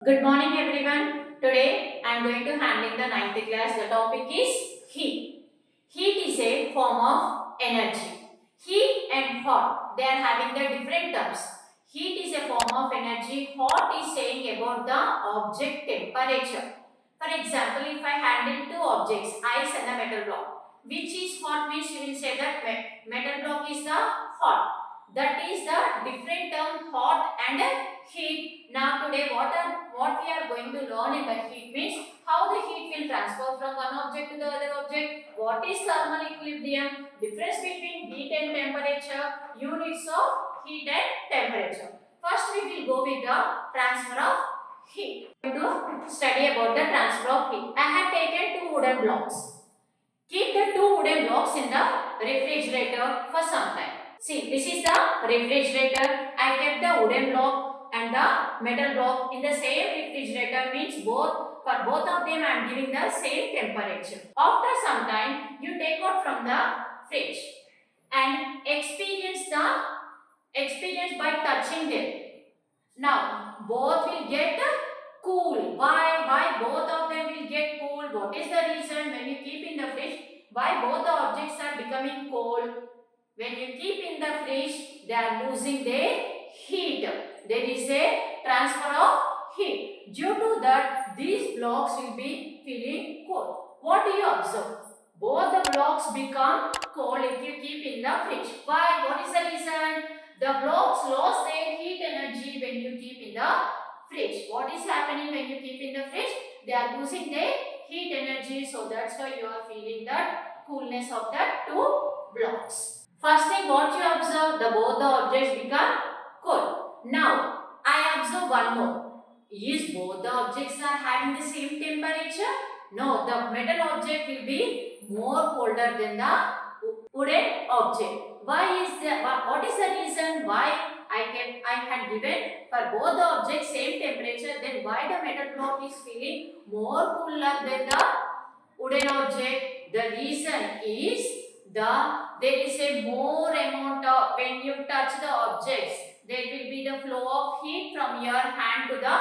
Good morning everyone. Today I am going to handle the ninth class. The topic is heat. Heat is a form of energy. Heat and hot, they are having the different terms. Heat is a form of energy. Hot is saying about the object temperature. For example, if I handle two objects, ice and the metal block, which is hot means you will say that metal block is the hot. That is the different term hot and heat. Now today what we are going to learn in the heat means how the heat will transfer from one object to the other object. What is thermal equilibrium? Difference between heat and temperature. Units of heat and temperature. First we will go with the transfer of heat. We are going to study about the transfer of heat. I have taken two wooden blocks. Keep the two wooden blocks in the refrigerator for some time. See, this is the refrigerator. I kept the wooden block and the metal block in the same refrigerator, means for both of them I am giving the same temperature. After some time, you take out from the fridge and experience by touching them. Now, both will get cool. Why both of them will get cool? What is the reason? When you keep in the fridge, why both the objects are becoming cold? When you keep in the fridge, they are losing their heat. There is a transfer of heat. Due to that, these blocks will be feeling cold. What do you observe? Both the blocks become cold if you keep in the fridge. Why? What is the reason? The blocks lost their heat energy when you keep in the fridge. What is happening when you keep in the fridge? They are losing their heat energy. So that's why you are feeling that coolness of the two blocks. First thing what you observe, both the objects become cold. Now, I observe one more. Is both the objects are having the same temperature? No, the metal object will be more colder than the wooden object. Why is that? What is the reason why I had given for both the objects same temperature? Then why the metal block is feeling more cooler than the wooden object? The reason is there is a more amount of, when you touch the objects, there will be the flow of heat from your hand to the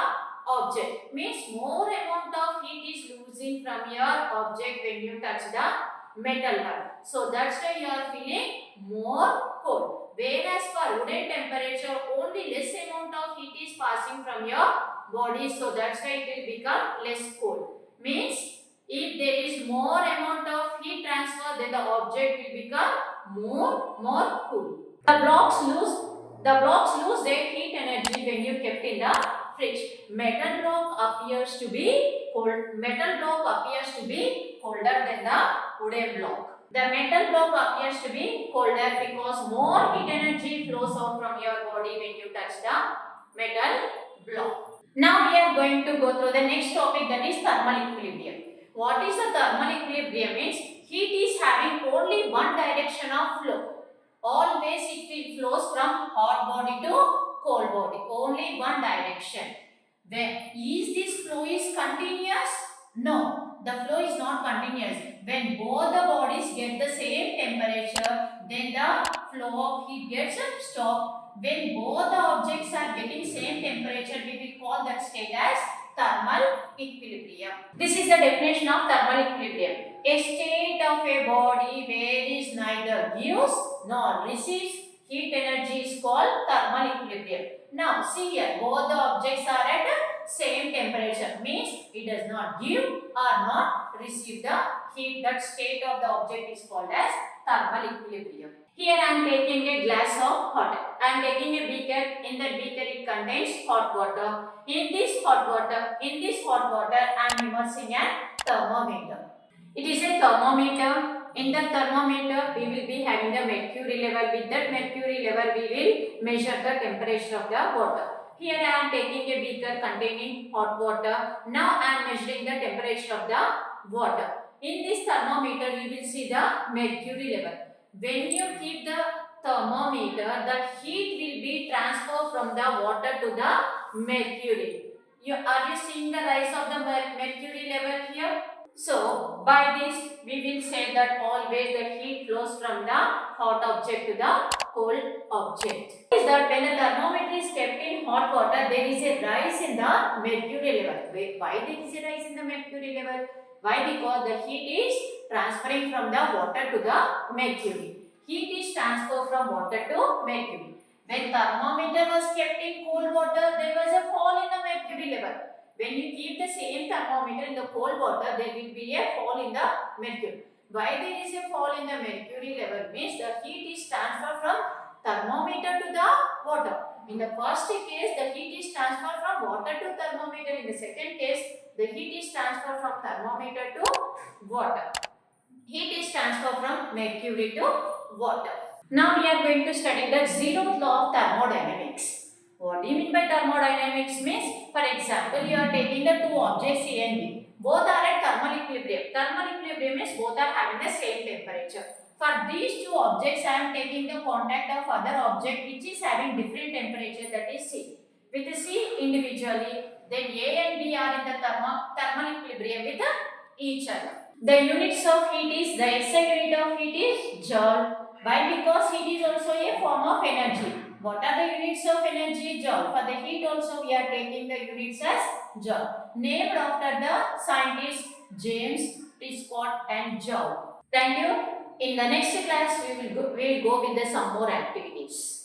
object. Means more amount of heat is losing from your object when you touch the metal one. So that's why you are feeling more cold. Whereas for wooden temperature, only less amount of heat is passing from your body. So that's why it will become less cold. Means if there is more amount of heat transfer, then the object will become more cool. The blocks lose their heat energy when you kept in the fridge. Metal block appears to be cold. Metal block appears to be colder than the wooden block. The metal block appears to be colder because more heat energy flows out from your body when you touch the metal block. Now we are going to go through the next topic, that is thermal equilibrium. What is the thermal equilibrium? Means heat is having only one direction of flow. Always it flows from hot body to cold body. Only one direction. Is this flow is continuous? No, the flow is not continuous. When both the bodies get the same temperature, then the flow of heat gets stopped. When both the objects are getting same temperature, we will call that state as thermal equilibrium. This is the definition of thermal equilibrium. A state of a body where is neither gives nor receives heat energy is called thermal equilibrium. Now see here, both the objects are at same temperature, means it does not give or not receive the heat. That state of the object is called as thermal equilibrium. Here I am taking a glass of water. I am taking a beaker. In that beaker it contains hot water. In this hot water I am immersing a thermometer. It is a thermometer. In the thermometer we will be having the mercury level. With that mercury level we will measure the temperature of the water. Here I am taking a beaker containing hot water. Now I am measuring the temperature of the water. In this thermometer you will see the mercury level. When you keep the thermometer, the heat will be transferred from the water to the mercury. Are you seeing the rise of the mercury level here? So, by this we will say that always the heat flows from the hot object to the cold object. Is that when a thermometer is kept in hot water, there is a rise in the mercury level. Why there is a rise in the mercury level? Why? Because the heat is transferring from the water to the mercury. Heat is transferred from water to mercury. When thermometer was kept in cold water, there was a fall in the mercury level. When you keep the same thermometer in the cold water, there will be a fall in the mercury. Why there is a fall in the mercury level? Means the heat is transferred from thermometer to the water. In the first case, the heat is transferred from water to thermometer. In the second case, the heat is transferred from thermometer to water. Heat is transferred from mercury to water. Now we are going to study the zeroth law of thermodynamics. What do you mean by thermodynamics? Means, for example, you are taking the two objects A and B. Both are at thermal equilibrium. Thermal equilibrium means both are having the same temperature. For these two objects, I am taking the contact of other object which is having different temperature, that is C. With C individually, then A and B are in the thermal equilibrium with each other. The units of heat is, the SI unit of heat is joule. Why? Because heat is also a form of energy. What are the units of energy? Joule. For the heat also we are taking the units as joule. Named after the scientists James Prescott and Joule. Thank you. In the next class we will go with some more activities.